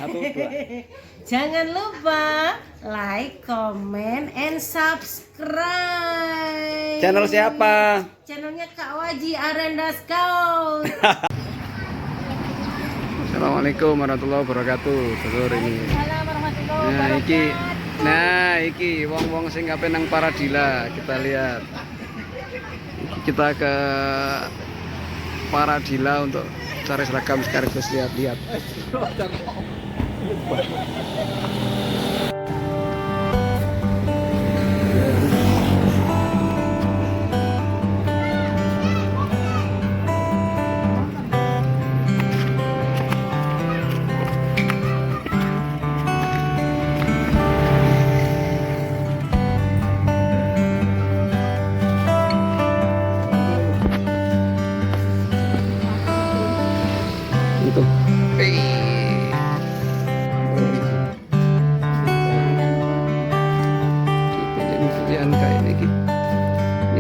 Satu, dua. Jangan lupa like, comment, and subscribe. Channel siapa? Channelnya Kak Waji Arenda Scout. Assalamualaikum warahmatullahi wabarakatuh. Dulur ini. Nah, iki wong-wong sing kape nang Paradila. Kita lihat. Kita ke Paradila untuk cari seragam sekaligus lihat-lihat. Untuk pilihan kayak ini,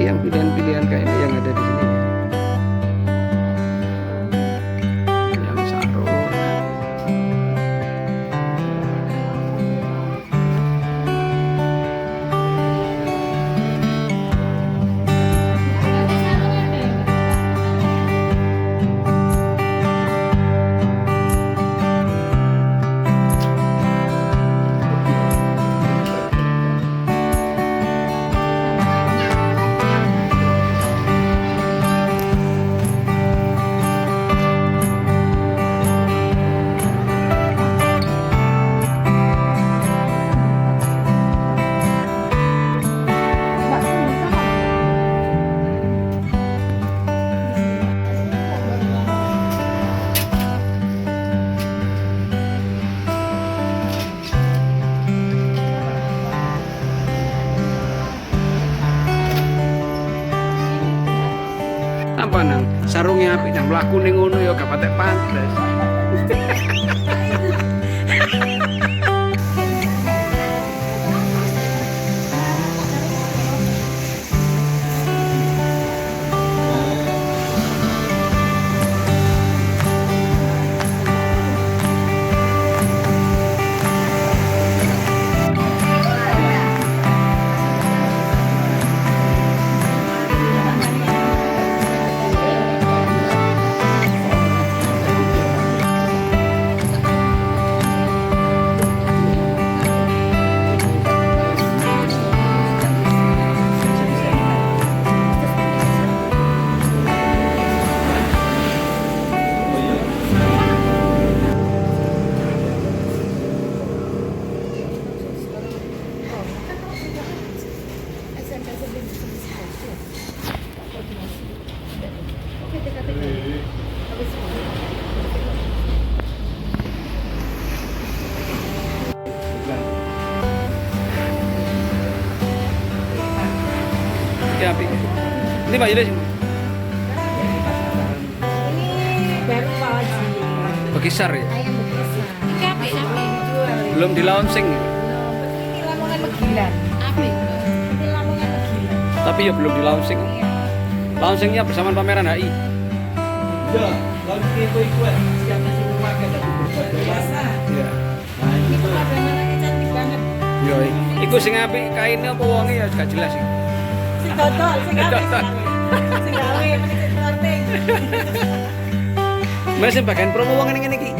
yang pilihan kayak ini yang ada di sini, yang sarung. Apa nang sarungnya apik nang mlaku ning ngono ya gak patek pantes. Ya, apik. Ini Pak Yulis. Ini baru Pak Waji. Bekisar ya? Ayam bekisar. Ini apa ya? Belum di launching. Ini Lamongan Megilan. Apa itu? Ini Lamongan Megilan. Tapi ya belum di launching. Launchingnya bersama pameran HI. Ya, lalu ikut siap nasi keluarga dan berbuat biasa. Iya. Ini pemandangannya cantik banget. Yo, iku sing apik kaine apa wonge ya gak jelas iki. Sing dodol, sing gawe. Sing gawe menikah clothing. Mas sing bagian promo wong ngene iki.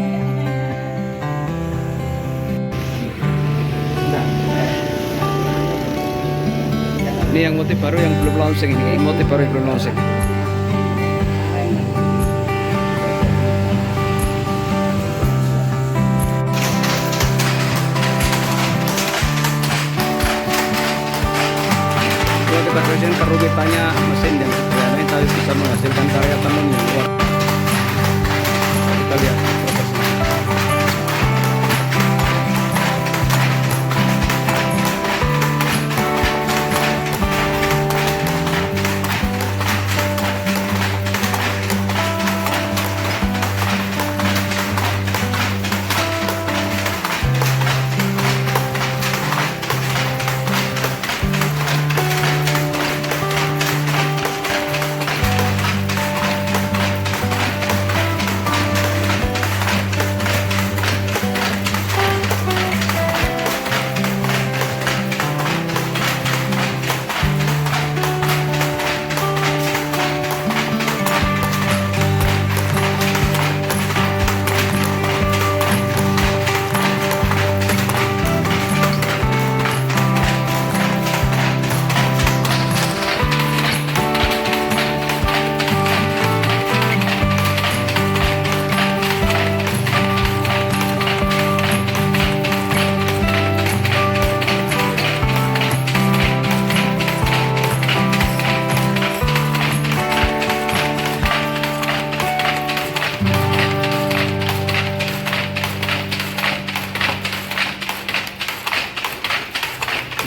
Ini yang motif baru yang belum launching ini, motif baru yang belum launching. Kita kerjain perubitannya mesin yang sederhana tapi bisa menghasilkan karya tenun yang luar. Kita lihat prosesnya.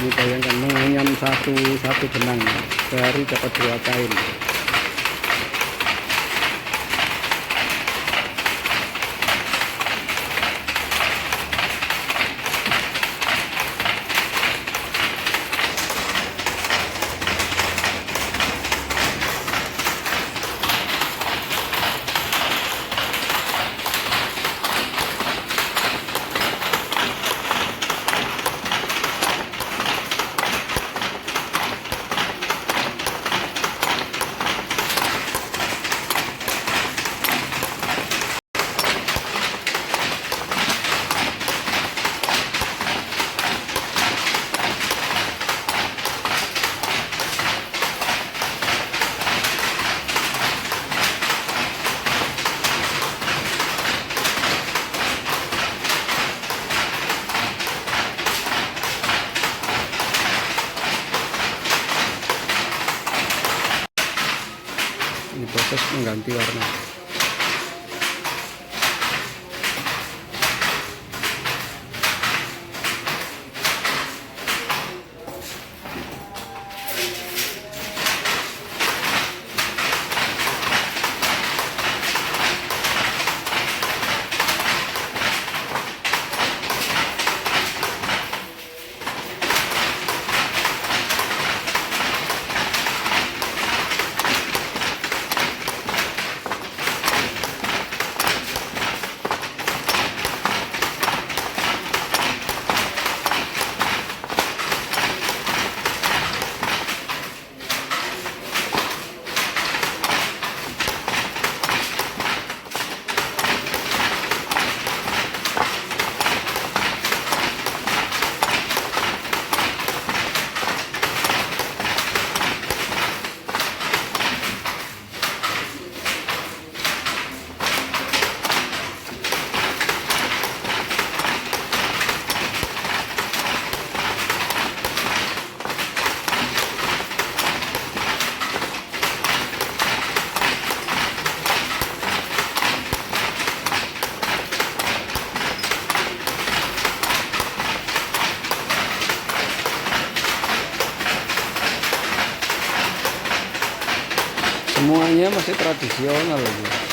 Ini bayangkan menganyam satu benang sehari dapat 2 kain. Ini proses mengganti warna. Semuanya masih tradisional lagi.